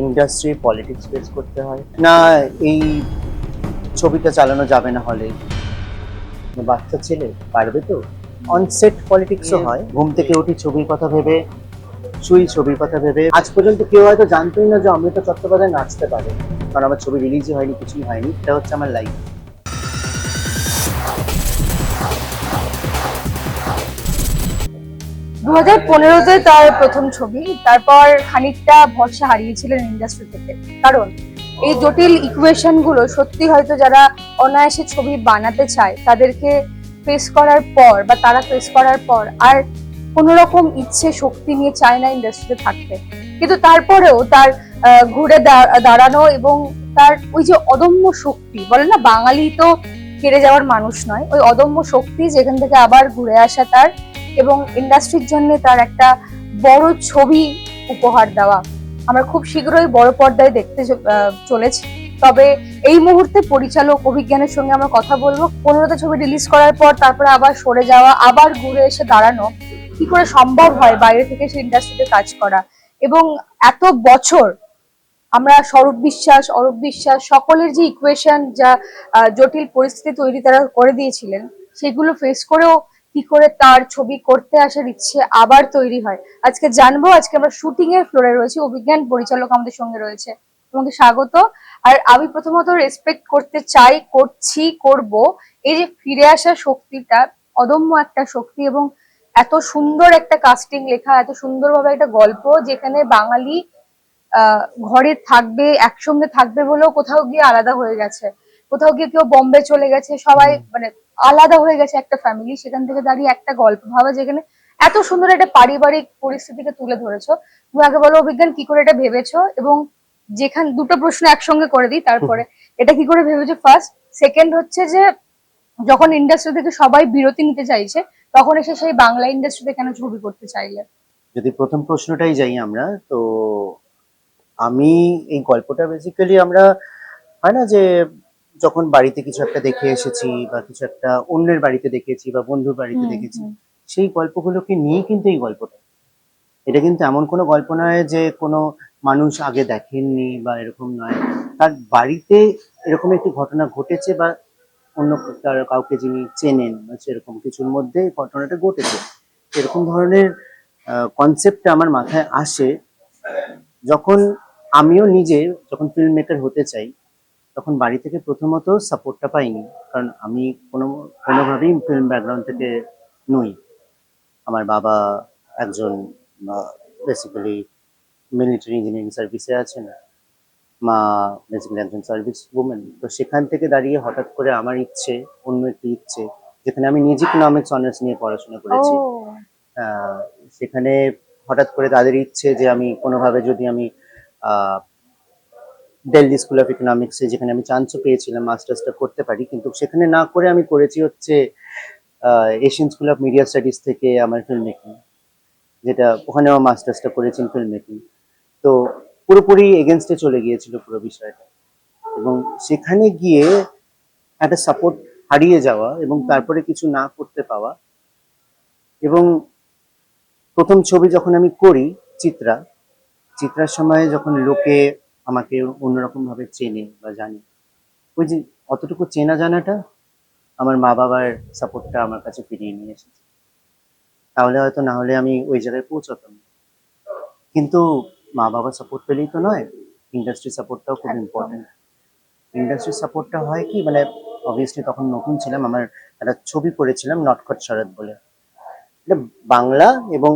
Industry politics face করতে হয় না। এই ছবিটা চালানো যাবে না হলে, বাচ্চা ছেলে পারবে তো? অনসেট পলিটিক্সও হয়, ঘুম থেকে উঠি ছবির কথা ভেবে, শুই ছবির কথা ভেবে। আজ পর্যন্ত কেউ হয়তো জানতোই না যে অমৃতা চট্টোপাধ্যায় নাচতে পারে, কারণ আমার ছবি রিলিজই হয়নি, কিছুই হয়নি। এটা হচ্ছে আমার লাইফ। 2015-তে তার প্রথম ছবি, তারপর খানিকটা ভরসা হারিয়েছিলেন ইন্ডাস্ট্রি থেকে। কারণ এই জটিল ইকুয়েশন গুলো সত্যি হয়তো যারা অনায়াসে ছবি বানাতে চায় তাদেরকে ফেস করার পর বা তারা ফেস করার পর আর কোনো রকম ইচ্ছে শক্তি নিয়ে চায় না ইন্ডাস্ট্রিতে থাকতে। কিন্তু তারপরেও তার ঘুরে দাঁড়ানো এবং তার ওই যে অদম্য শক্তি, বলে না বাঙালি তো হেরে যাওয়ার মানুষ নয়, ওই অদম্য শক্তি যেখান থেকে আবার ঘুরে আসা তার, এবং ইন্ডাস্ট্রির জন্য তার একটা বড় ছবি উপহার দেওয়া আমরা খুব শীঘ্রই বড় পর্দায় দেখতে চলেছি। তবে এই মুহূর্তে পরিচালক অভিজ্ঞানের সঙ্গে আমরা কথা বলবো। 15টা ছবি রিলিজ করার পর তারপরে আবার সরে যাওয়া, আবার ঘুরে এসে দাঁড়ানো কি করে সম্ভব হয়, বাইরে থেকে সে ইন্ডাস্ট্রিতে কাজ করা, এবং এত বছর আমরা অরূপ বিশ্বাস সকলের যে ইকুয়েশন, যা জটিল পরিস্থিতি তৈরি তারা করে দিয়েছিলেন, সেগুলো ফেস করেও কি করে তার ছবি করতে আসার ইচ্ছে আবার তৈরি হয়, আজকে জানবো। আজকে আমরা শুটিং এর ফ্লোরে রয়েছি, অভিজ্ঞান পরিচালক আমাদের সঙ্গে রয়েছে। তোমাকে স্বাগত। আর আমি প্রথমত রেসপেক্ট করতে চাই, করব এই যে ফিরে আসা শক্তিটা, অদম্য একটা শক্তি, এবং এত সুন্দর একটা কাস্টিং লেখা, এত সুন্দরভাবে একটা গল্প যেখানে বাঙালি ঘরে থাকবে, একসঙ্গে থাকবে বলেও কোথাও গিয়ে আলাদা হয়ে গেছে, কোথাও গিয়ে কেউ বম্বে চলে গেছে, সবাই মানে আলাদা হয়ে গেছে একটা ফ্যামিলি। সেখান থেকে দাঁড়িয়ে একটা গল্প ভাবা, যেখানে এত সুন্দর একটা পারিবারিক পরিস্থিতিকে তুলে ধরেছো। তুমি আগে বলো অভিজ্ঞান, কি করে এটা ভেবেছো, এবং যেখানে দুটো প্রশ্ন একসঙ্গে করে দিই তারপরে, এটা কি করে ভেবেছো ফার্স্ট, সেকেন্ড হচ্ছে যে যখন ইন্ডাস্ট্রি থেকে সবাই বিরতি নিতে চাইছে তখন এসে সেই বাংলা ইন্ডাস্ট্রিতে কেন ছবি করতে চাইলে? যদি প্রথম প্রশ্নটাই যাই আমরা, তো আমি এই গল্পটা বেসিক্যালি আমরা, হয় না যে যখন বাড়িতে কিছু একটা দেখে এসেছি বা কিছু একটা অন্যের বাড়িতে দেখেছি বা বন্ধুর বাড়িতে হুম দেখেছি, হুম। সেই গল্পগুলোকে নিয়ে কিন্তু এই গল্পটা। এটা কিন্তু এমন কোনো গল্প নয় যে কোনো মানুষ আগে দেখেননি বা এরকম নয়। তার বাড়িতে এরকম একটি ঘটনা ঘটেছে বা অন্য কাউকে যিনি চেনেন বা সেরকম কিছুর মধ্যে ঘটনাটা ঘটেছে, এরকম ধরনের কনসেপ্টটা আমার মাথায় আসে যখন আমিও নিজে যখন ফিল্ম মেকার হতে চাই। তখন বাড়ি থেকে প্রথমত সাপোর্টটা পাইনি, কারণ আমি কোনোভাবেই ফিল্ম ব্যাকগ্রাউন্ড থেকে নই। আমার বাবা একজন বেসিক্যালি মিলিটারি ইঞ্জিনিয়ারিং সার্ভিসে আছেন, মা বেসিক্যালি একজন সার্ভিস উমেন। তো সেখান থেকে দাঁড়িয়ে হঠাৎ করে আমার ইচ্ছে, অন্য একটি ইচ্ছে, যেখানে আমি নিজে ইকোনমিক্স অনার্স নিয়ে পড়াশোনা করেছি, ও। আহ, সেখানে হঠাৎ করে তাদের ইচ্ছে যে আমি কোনোভাবে যদি আমি দিল্লি স্কুল অফ ইকোনমিক্সে, যেখানে আমি চান্সও পেয়েছিলাম, মাস্টার্সটা করতে পারি, কিন্তু সেখানে না করে আমি করেছি হচ্ছে Asian school of media studies থেকে আমার ফিল্ম মেকিং, যেটা ওখানে আমার মাস্টার্সটা করেছি ফিল্ম মেকিং। তো পুরোপুরি এগেনস্টে চলে গিয়েছিল পুরো বিষয়টা, এবং সেখানে গিয়ে একটা সাপোর্ট হারিয়ে যাওয়া এবং তারপরে কিছু না করতে পাওয়া। এবং প্রথম ছবি যখন আমি করি, চিত্রা, চিত্রার সময় যখন লোকে আমাকে অন্যরকম ভাবে চেনে বা জানে, ওই যে অতটুকু চেনা জানাটা আমার মা বাবার সাপোর্টটা আমার কাছে ফিরিয়ে নিয়ে এসেছে। তাহলে হয়তো না হলে আমি ওই জায়গায় পৌঁছতাম না। কিন্তু মা বাবার সাপোর্ট পেলেই তো নয়, ইন্ডাস্ট্রি সাপোর্টটাও খুব একদম। ইম্পর্টেন্ট। ইন্ডাস্ট্রি সাপোর্টটা হয় কি, মানে অবভিয়াসলি তখন নতুন ছিলাম, আমার একটা ছবি করেছিলাম নটখট শরৎ বলে। এটা বাংলা এবং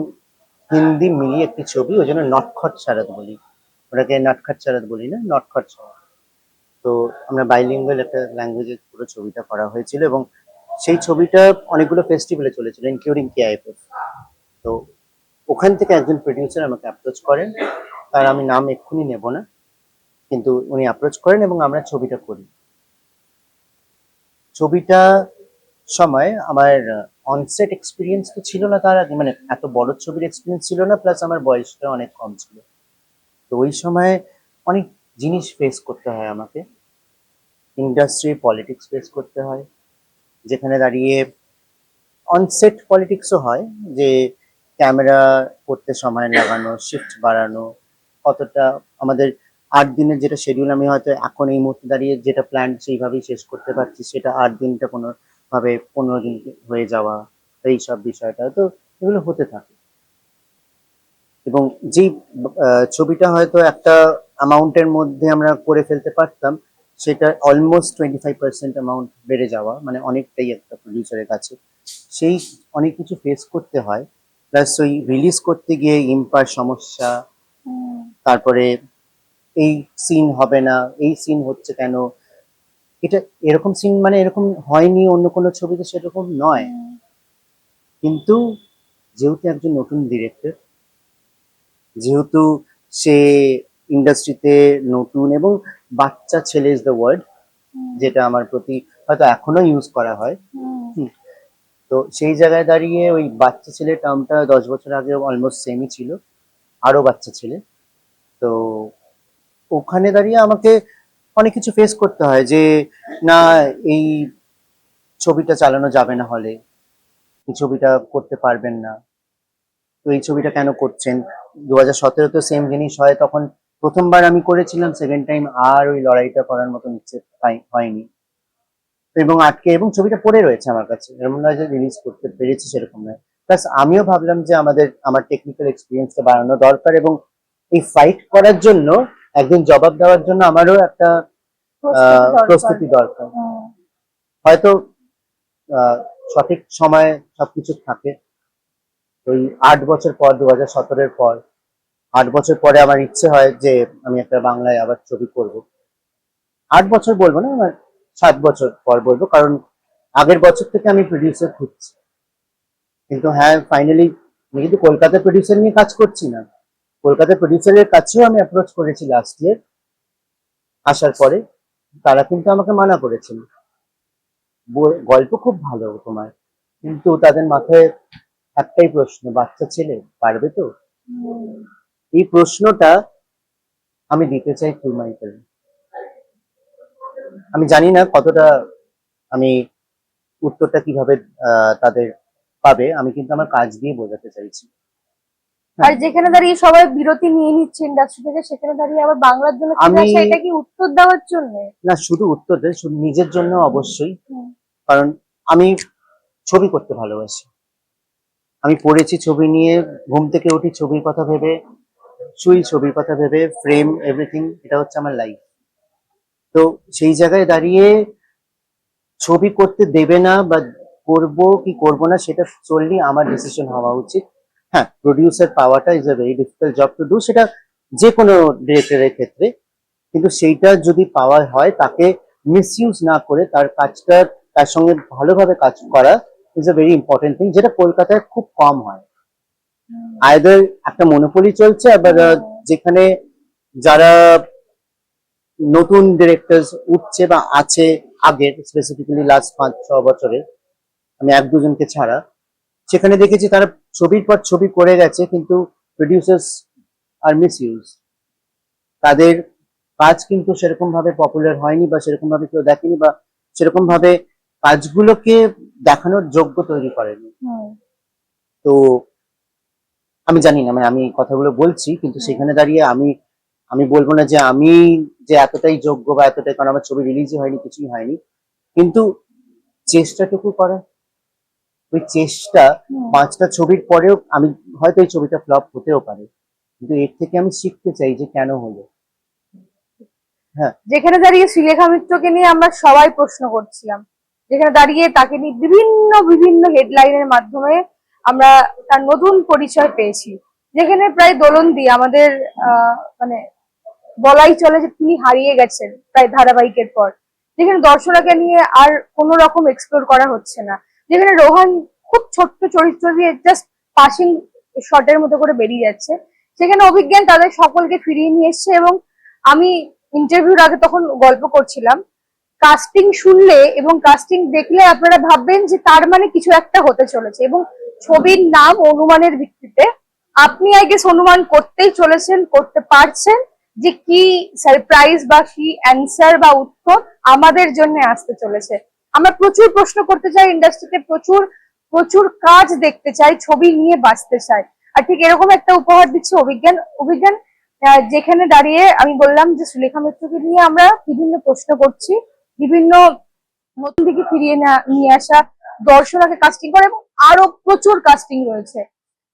হিন্দি মিলিয়ে একটি ছবি, ওই জন্য নটখট শরৎ বলি, ওটাকে নটখট শরৎ বলি না, নটখট শরৎ। তো আমরা বাইলিঙ্গুয়াল একটা ল্যাঙ্গুয়েজে পুরো ছবিটা করা হয়েছিল, এবং সেই ছবিটা অনেকগুলো ফেস্টিভ্যালে চলেছিল ইনক্লুডিং কেআইএফএফ। তো ওখান থেকে একজন প্রডিউসার আমাকে অ্যাপ্রোচ করেন, তার আমি নাম এক্ষুনি নেব না, কিন্তু উনি অ্যাপ্রোচ করেন এবং আমরা ছবিটা করি। ছবিটা সময় আমার অনসেট এক্সপিরিয়েন্স তো ছিল না তার আগে, মানে এত বড় ছবির এক্সপিরিয়েন্স ছিল না, প্লাস আমার বয়সটা অনেক কম ছিল। তো ওই সময় অনেক জিনিস ফেস করতে হয় আমাকে, ইন্ডাস্ট্রি পলিটিক্স ফেস করতে হয়, যেখানে দাঁড়িয়ে অনসেট পলিটিক্সও হয়, যে ক্যামেরা করতে সময় লাগানো, শিফট বাড়ানো, কতটা আমাদের 8 দিনের যেটা শিডিউল আমি হয়তো এখন এই মুহূর্তে দাঁড়িয়ে যেটা প্ল্যান সেইভাবেই শেষ করতে পারছি, সেটা 8 দিনটা কোনোভাবে 15 দিন হয়ে যাওয়া, এই সব বিষয়টা তো এগুলো হতে থাকে। এবং যেই ছবিটা হয়তো একটা অ্যামাউন্টের মধ্যে আমরা করে ফেলতে পারতাম, সেটা অলমোস্ট 25% অ্যামাউন্ট বেড়ে যাওয়া, মানে অনেকটাই একটা প্রডিউসারের কাছে সেই অনেক কিছু ফেস করতে হয়। প্লাস ওই রিলিজ করতে গিয়ে ইম্পার সমস্যা, তারপরে এই সিন হবে না, এই সিন হচ্ছে কেন, এটা এরকম সিন মানে এরকম হয়নি অন্য কোনো ছবিতে, সেরকম নয়। কিন্তু যেহেতু একজন নতুন ডিরেক্টর, যেহেতু সে ইন্ডাস্ট্রিতে নতুন এবং বাচ্চা ছেলে ইজ দ্য ওয়ার্ড, যেটা আমার প্রতি হয়তো এখনো ইউজ করা হয়। তো সেই জায়গায় দাঁড়িয়ে ওই বাচ্চা ছেলে টার্মটা 10 বছর আগে অলমোস্ট সেমই ছিল, আরো বাচ্চা ছেলে। তো ওখানে দাঁড়িয়ে আমাকে অনেক কিছু ফেস করতে হয় যে না, এই ছবিটা চালানো যাবে না হলে, এই ছবিটা করতে পারবেন না, তো এই ছবিটা কেন করছেন। 2017 তো সেম জিনিস হয়, তখন প্রথমবার আমি করেছিলাম, সেকেন্ড টাইম আর ওই লড়াইটা করার মতন ইচ্ছে হয়নি। এবং আটকে এবং ছবিটা পড়ে রয়েছে আমার কাছে, এরকম নয় যে রিলিজ করতে পেরেছি, সেরকম নয়। প্লাস আমিও ভাবলাম যে আমার টেকনিক্যাল এক্সপিরিয়েন্সটা বাড়ানো দরকার, এবং এই ফাইট করার জন্য একদিন জবাব দেওয়ার জন্য আমারও একটা প্রস্তুতি দরকার। হয়তো আহ, সঠিক সময় সবকিছু থাকে। ওই 8 বছর পর, 2017-এর পর 8 বছর পরে আমার ইচ্ছে হয় যে আমি একটা বাংলায় আবার ছবি করব। 8 বছর বলবো না, আমার 7 বছর পর বলবো, কারণ আগের বছর থেকে আমি প্রডিউসার খুঁজছি। কিন্তু হ্যাঁ, ফাইনালি আমি কিন্তু কলকাতার প্রডিউসার নিয়ে কাজ করছি না, কলকাতার প্রডিউসারের কাছেও আমি অ্যাপ্রোচ করেছি লাস্ট ইয়ার আসার পরে, তারা কিন্তু আমাকে মানা করেছেন। গল্প খুব ভালো তোমার, কিন্তু তাদের মাথায় একটাই প্রশ্ন, বাচ্চা ছেলে পারবে তো? এই প্রশ্নটা আমি দিতে চাই থ্রু মাই ফিল্ম। আমি জানি না কতটা আমি উত্তরটা কিভাবে তাদের পাবে, আমি কিন্তু আমার কাজ দিয়ে বোঝাতে চাইছি। আর যেখানে দাঁড়িয়ে সবাই বিরতি নিয়ে নিচ্ছে ইন্ডাস্ট্রি থেকে, সেখানে দাঁড়িয়ে আবার বাংলার জন্য ফিরে আমি আসা, এটা কি উত্তর দেওয়ার জন্য? না, শুধু উত্তর দেয়, শুধু নিজের জন্য অবশ্যই। কারণ আমি ছবি করতে ভালোবাসি, আমি পড়েছি ছবি নিয়ে, ঘুম থেকে উঠি ছবির কথা ভেবে, শুই ছবির কথা ভেবে, ফ্রেম এভরিথিং, এটা হচ্ছে আমার লাইফ। তো সেই জায়গায় দাঁড়িয়ে ছবি করতে দেবে না বা করব কি করব না, সেটা চললি আমার ডিসিশন হওয়া উচিত। হ্যাঁ, প্রডিউসার পাওয়াটা is a very difficult job to do, সেটা যে কোনো ডিরেক্টরের ক্ষেত্রে। কিন্তু সেইটা যদি পাওয়া হয়, তাকে মিসইউজ না করে তার কাজটা, তার সঙ্গে ভালোভাবে কাজ করা is a very important thing, যেটা কলকাতায় খুব কম হয়। আইদার একটা মনোপলি চলছে, আবার যেখানে যারা নতুন ডিরেক্টর উঠছে বা আছে, আগের স্পেসিফিক্যালি লাস্ট 5-6 বছরে, আমি 1-2 জনকে ছাড়া, সেখানে দেখেছি তারা ছবির পর ছবি করে গেছে, কিন্তু প্রডিউসার্স আর মিস ইউজ, তাদের কাজ কিন্তু সেরকম ভাবে পপুলার হয়নি, বা সেরকম ভাবে কেউ দেখেনি, বা সেরকম ভাবে কাজগুলোকে দেখানোর যোগ্য তৈরি করেনি। তো আমি জানি না, মানে আমি কথাগুলো বলছি, কিন্তু সেখানে দাঁড়িয়ে আমি আমি বলবো না যে আমি যে এতটাই যোগ্য বা এতটাই, কারণ আমার ছবি রিলিজই হয়নি, কিছুই হয়নি, কিন্তু চেষ্টাটুকু করা, ওই চেষ্টা। 5টা ছবির পরেও আমি হয়তো এই ছবিটা ফ্লপ হতেও পারে, কিন্তু এর থেকে আমি শিখতে চাই যে কেন হলো। হ্যাঁ, যেখানে দাঁড়িয়ে শ্রীলেখা মিত্রকে নিয়ে আমরা সবাই প্রশ্ন করছিলাম, যেখানে দাঁড়িয়ে তাকে নিয়ে বিভিন্ন বিভিন্ন হেডলাইনের মাধ্যমে আমরা তার নতুন পরিচয় পেয়েছি, যেখানে প্রায় দোলন দিয়ে আমাদের মানে বলাই চলে যে তিনি হারিয়ে গেছেন প্রায় ধারাবাহিকের পর, যেখানে দর্শককে নিয়ে আর কোনো রকম এক্সপ্লোর করা হচ্ছে না, যেখানে রোহান খুব ছোট্ট চরিত্র দিয়ে জাস্ট পাসিং শটের মতো করে বেরিয়ে যাচ্ছে, সেখানে অভিজ্ঞান তাদের সকলকে ফিরিয়ে নিয়ে এসছে। এবং আমি ইন্টারভিউর আগে তখন গল্প করছিলাম, কাস্টিং শুনলে এবং কাস্টিং দেখলে আপনারা ভাববেন যে তার মানে কিছু একটা হতে চলেছে, এবং ছবির নাম অনুমানের ভিত্তিতে আপনি আই গেস অনুমান করতেই চলেছেন, করতে পারছেন যে কি সারপ্রাইজ বা কি অ্যান্সার বা উত্তর আমাদের জন্য আসতে চলেছে। আমরা প্রচুর প্রশ্ন করতে চাই, ইন্ডাস্ট্রিতে প্রচুর প্রচুর কাজ দেখতে চাই, ছবি নিয়ে বাঁচতে চাই, আর ঠিক এরকম একটা উপহার দিচ্ছে অভিজ্ঞান। অভিজ্ঞান, যেখানে দাঁড়িয়ে আমি বললাম যে সুলেখা মিত্রকে নিয়ে আমরা বিভিন্ন প্রশ্ন করছি, বিভিন্ন নতুন দিকে ফিরিয়ে নিয়ে আসা, দর্শনাকে কাস্টিং করে এবং আরো প্রচুর কাস্টিং রয়েছে।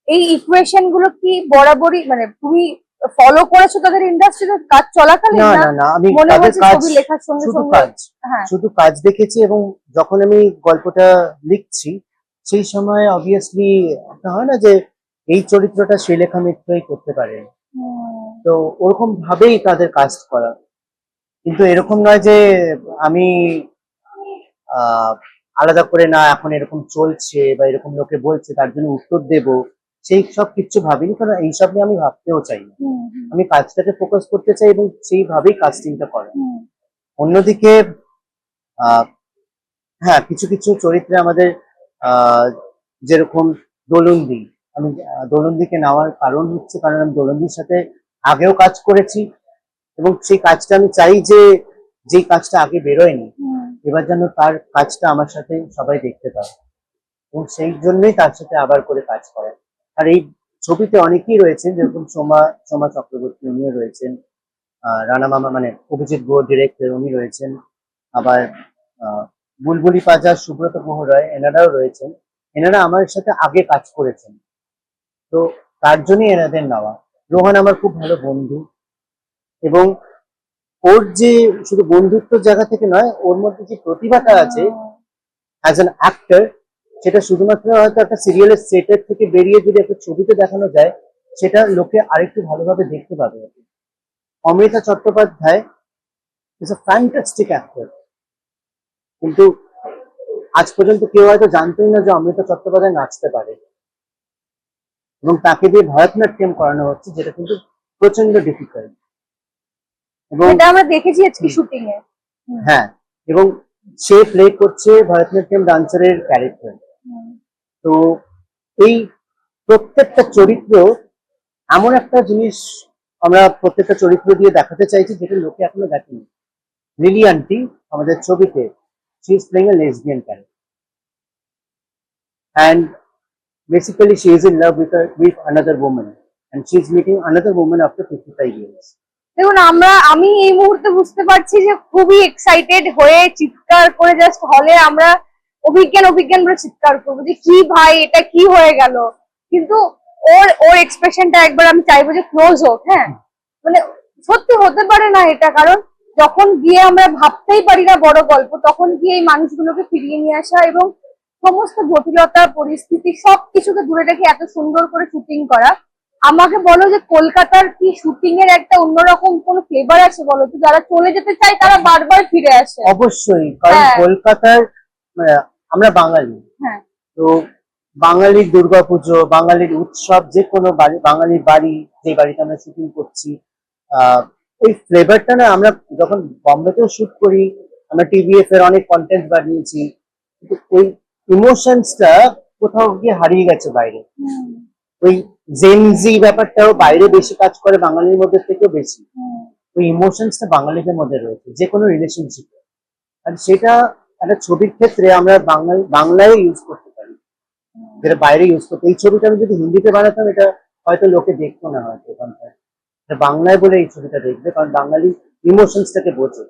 এই ইকুয়েশন গুলো কি বরাবরই মানে তুমি ফলো করেছো তাদের ইন্ডাস্ট্রিতে কাজ চলাকালীন, না না না না, আমি মনে তাদের হচ্ছে কাজ, ছবি লেখার সঙ্গে শুধু সঙ্গে? কাজ, হ্যাঁ। শুধু কাজ দেখেছি। এবং যখন আমি গল্পটা লিখছি সেই সময় অবভিয়াসলি একটা হয় না যে এই চরিত্রটা শ্রীলেখা মিত্রই করতে পারে, তো ওরকম ভাবেই তাদের কাস্ট করা। কিন্তু এরকম নয় যে আমি আহ আলাদা করে, না এখন এরকম চলছে বা এরকম লোকে বলছে তার জন্য উত্তর দেব, সেই সব কিচ্ছু ভাবিনি, কারণ এইসব নিয়ে আমি ভাবতেও চাই না। আমি কাজটাকে ফোকাস করতে চাই এবং সেইভাবেই কাস্টিংটা করা। অন্যদিকে আহ হ্যাঁ, কিছু কিছু চরিত্রে আমাদের আহ যেরকম দোলন্দি, আমি দোলন্দিকে নেওয়ার কারণ হচ্ছে কারণ আমি দোলন্দির সাথে আগেও কাজ করেছি এবং সেই কাজটা আমি চাই যে যেই কাজটা আগে বেরোয়নি এবার যেন তার কাজটা আমার সাথে সবাই দেখতে পায়, এবং সেই জন্যই তার সাথে আবার করে কাজ করা। আর এই ছবিতে অনেকেই রয়েছেন, যেরকম সোমা সোমা চক্রবর্তী উনিও রয়েছেন, রানা মামা মানে অভিজিৎ গুহ ডিরেক্টর উনি রয়েছেন, আবার বুলবুলি পাজা, সুব্রত গুহ রায় এনারাও রয়েছেন। এনারা আমার সাথে আগে কাজ করেছেন, তো তার জন্যই এনাদের নেওয়া। রোহান আমার খুব ভালো বন্ধু, এবং ওর যে শুধু বন্ধুত্বের জায়গা থেকে নয়, ওর মধ্যে যে প্রতিভাটা আছে অ্যাজ অ্যান অ্যাক্টর, সেটা শুধুমাত্র হয়তো একটা সিরিয়ালের সেটের থেকে বেরিয়ে যদি একটা ছবিতে দেখানো যায়, সেটা লোকে আরেকটু ভালোভাবে দেখতে পাবে। Amrita Chattopadhyay is a fantastic actor, কিন্তু আজ পর্যন্ত কেউ হয়তো জানতোই না যে অমৃতা চট্টোপাধ্যায় নাচতে পারে, এবং তাকে দিয়ে ভরতনাট্যম করানো হচ্ছে, যেটা কিন্তু প্রচন্ড ডিফিকাল্ট। এবং এটা আমরা দেখেছি আজকে শুটিং এ। হ্যাঁ, এবং সে প্লে করছে ভরতনাট্যম ডান্সারের ক্যারেক্টার। তো এই প্রত্যেকটা চরিত্র এমন একটা জিনিস আমরা প্রত্যেকটা চরিত্র দিয়ে দেখাতে চাইছি যেটা লোকে এখনো দেখেনি। লিলি আন্টি আমাদের ছবিতে, she is playing a lesbian character, and basically she is in love with another woman, and she is meeting another woman after 55 years. দেখুন, আমি এই মুহূর্তে বুঝতে পারছি যে খুবই এক্সাইটেড হয়ে চিৎকার করে জাস্ট হলে আমরা অভিজ্ঞান অভিজ্ঞান বলে চিৎকার করবো যে কি ভাই এটা কি হয়ে গেল। কিন্তু ওর ওর এক্সপ্রেশনটা একবার আমি চাইবো যে ক্লোজ হোক। হ্যাঁ, মানে সত্যি হতে পারে না এটা, কারণ যখন গিয়ে আমরা ভাবতেই পারি না বড় গল্প, তখন গিয়ে এই মানুষগুলোকে ফিরিয়ে নিয়ে আসা এবং সমস্ত জটিলতা পরিস্থিতি সবকিছুকে দূরে রেখে এত সুন্দর করে শুটিং করা। আমাকে বলো যে কলকাতার কি শুটিং এর একটা অন্যরকম কোনো ফ্লেভার আছে বলো তো, যারা চলে যেতে চায় তারা বারবার ফিরে আসে। অবশ্যই, কারণ হ্যাঁ। কলকাতার আমরা বাঙালি, হ্যাঁ, তো বাঙালির দুর্গাপুজো, বাঙালির উৎসব, যে কোনো বাঙালির বাড়ি, যে বাড়িতে আমরা শুটিং করছি, ওই ফ্লেভারটা না, আমরা যখন বম্বেতেও শুট করি, আমরা টিভিএফ এর অনেক কন্টেন্ট বানিয়েছি, কিন্তু ওই ইমোশনসটা কোথাও গিয়ে হারিয়ে গেছে বাইরে। ওই জেনজি ব্যাপারটাও বাইরে বেশি কাজ করে, বাঙালির মধ্যে থেকেও বেশি। ওই ইমোশনসটা বাঙালিদের মধ্যে রয়েছে যে কোনো রিলেশনশিপ, আর সেটা একটা ছবির ক্ষেত্রে আমরা বাংলায় ইউজ করতে পারি, যেটা বাইরে ইউজ করতে। এই ছবিটা আমি যদি হিন্দিতে বানাতাম, এটা হয়তো লোকে দেখতো না, হয়তো ওখানটায় বাংলায় বলে এই ছবিটা দেখবে, কারণ বাঙালি ইমোশনসটাকে বোঝে।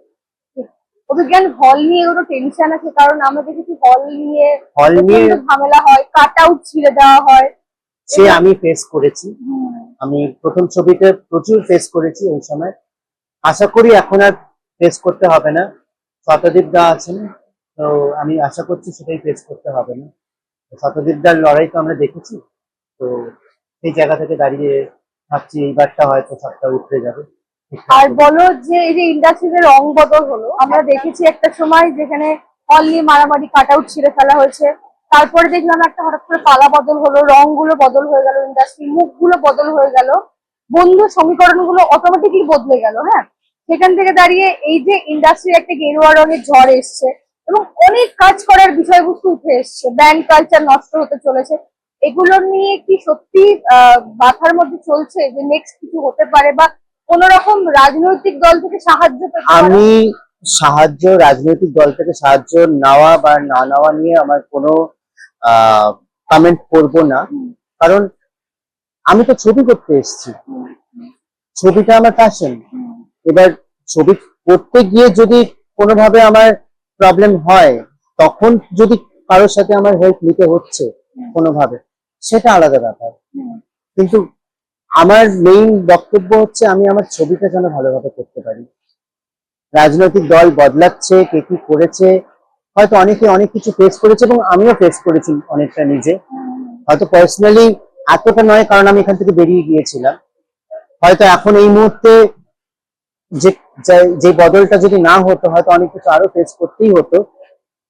অভিজ্ঞান হল নিয়ে কোনো টেনশন আছে? কারণ আমরা দেখেছি হল নিয়ে নিয়ে ঝামেলা হয়, কাট আউট ছিঁড়ে দেওয়া হয়। সে আমি ফেস করেছি, আমি প্রথম ছবিতে প্রচুর ফেস করেছি ওই সময়। আশা করি এখন আর ফেস করতে হবে না, শতদীপ দা আছেন, তো আমি আশা করছি সেটাই ফেস করতে হবে না। শতদীপ দার লড়াই তো আমরা দেখেছি, তো সেই জায়গা থেকে দাঁড়িয়ে ভাবছি এইবারটা হয়তো সবটা উঠে যাবে। আর বলো যে এই যে ইন্ডাস্ট্রিতে রং বদল হলো, আমরা দেখেছি একটা সময় যেখানে হল নিয়ে মারামারি, কাট আউট ছিঁড়ে ফেলা হয়েছে, তারপরে দেখলাম একটা হঠাৎ করে পালা বদল হলো, রং গুলো বদল হয়ে গেল, ইন্ডাস্ট্রি মুখগুলো বদল হয়ে গেল, বন্ধু সমীকরণ গুলো অটোমেটিকলি বদলে গেল। হ্যাঁ, সেখান থেকে দাঁড়িয়ে এই যে ইন্ডাস্ট্রির একটা গেরুয়া রঙের ঝড় এসছে এবং অনেক কাজ করার বিষয়বস্তু উঠে এসছে, ব্যান্ড কালচার নষ্ট হতে চলেছে, এগুলো নিয়ে কি সত্যি মাথার মধ্যে চলছে যে নেক্সট কিছু হতে পারে, বা কোন রকম রাজনৈতিক দল থেকে সাহায্য পেতে পারে? আমি রাজনৈতিক দল থেকে সাহায্য নেওয়া বা না নেওয়া নিয়ে আমার কোনো কমেন্ট করব না, কারণ আমি তো ছবি করতে এসেছি, ছবিটা আমার প্যাশন। এবার ছবি করতে গিয়ে যদি কোনোভাবে আমার প্রবলেম হয়, তখন যদি কারোর সাথে আমার হেল্প নিতে হচ্ছে কোনোভাবে, সেটা আলাদা ব্যাপার। কিন্তু আমার মেইন বক্তব্য হচ্ছে আমি আমার ছবিটা যেন ভালোভাবে করতে পারি। রাজনৈতিক দল বদলাচ্ছে, কে কি করেছে, হয়তো অনেকে অনেক কিছু ফেস করেছে এবং আমিও ফেস করেছি অনেকটা নিজে। হয়তো পার্সোনালি এতটা নয়, কারণ আমি এখান থেকে বেরিয়ে গিয়েছিলাম। হয়তো এখন এই মুহূর্তে যে যে বদলটা যদি না হতো, হয়তো অনেক কিছু আরো ফেস করতেই হতো।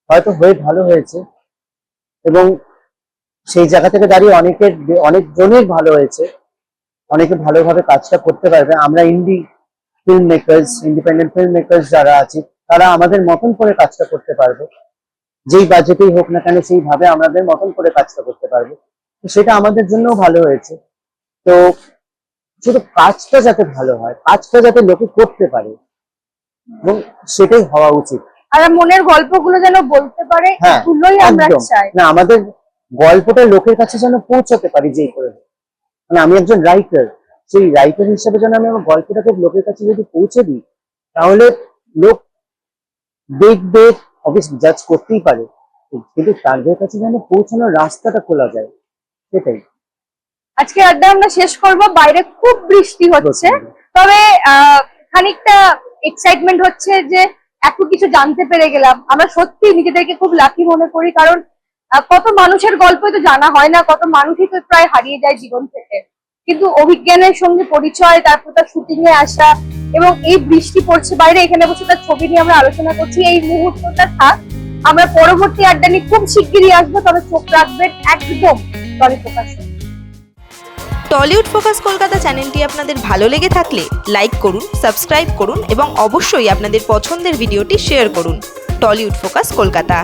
হয়তো হয়ে ভালো হয়েছে, এবং সেই জায়গা থেকে দাঁড়িয়ে অনেক জনের ভালো হয়েছে, অনেকে ভালোভাবে কাজটা করতে পারবে। আমরা film makers, independent film makers যারা আছি, তারা আমাদের মতন করে কাজটা করতে পারবো। যেই বাজেটেই হোক না কেন, সেইভাবে আমাদের মতন করে কাজটা করতে পারবো। তো সেটা আমাদের জন্যও ভালো হয়েছে। তো শুধু কাজটা যাতে ভালো হয়, কাজটা যাতে লোকে করতে পারে, এবং সেটাই হওয়া উচিত। আর মনের গল্পগুলো যেন বলতে পারে, হ্যাঁ, এগুলোই আমরা একদম। চাই। না, আমাদের গল্পটা লোকের কাছে যেন পৌঁছাতে পারি, যেই করে। মানে আমি একজন রাইটার, সেই রাইটার হিসেবে যেন আমি আমার গল্পটাকে লোকের কাছে যদি পৌঁছে দিই, তাহলে লোক দেখবে, অবশ্যই জাজ করতেই পারে, কিন্তু তাদের কাছে যেন পৌঁছানোর রাস্তাটা খোলা যায়, সেটাই। আজকে আড্ডা আমরা শেষ করব, বাইরে খুব বৃষ্টি হচ্ছে, তবে খানিকটা এক্সাইটমেন্ট হচ্ছে যে এত কিছু জানতে পেরে গেলাম। আমরা সত্যি নিজেদেরকে খুব লাকি মনে করি, কারণ কত মানুষের গল্পই তো জানা হয় না, কত মানুষই তো প্রায় হারিয়ে যায় জীবন থেকে। কিন্তু অভিজ্ঞানের সঙ্গে পরিচয়, তারপর তার শুটিং এ আসা, এবং এই বৃষ্টি পড়ছে বাইরে, এখানে বসে তার ছবি নিয়ে আমরা আলোচনা করছি, এই মুহূর্তটা থাক। আমরা পরবর্তী আড্ডা নিয়ে খুব শিগগিরই আসবো, তবে চোখ রাখবেন একদম টলি ফোকাসে। টলিউড ফোকাস কলকাতা চ্যানেলটি আপনাদের ভালো লেগে থাকলে লাইক করুন, সাবস্ক্রাইব করুন এবং অবশ্যই আপনাদের পছন্দের ভিডিওটি শেয়ার করুন। Tollywood focus Kolkata.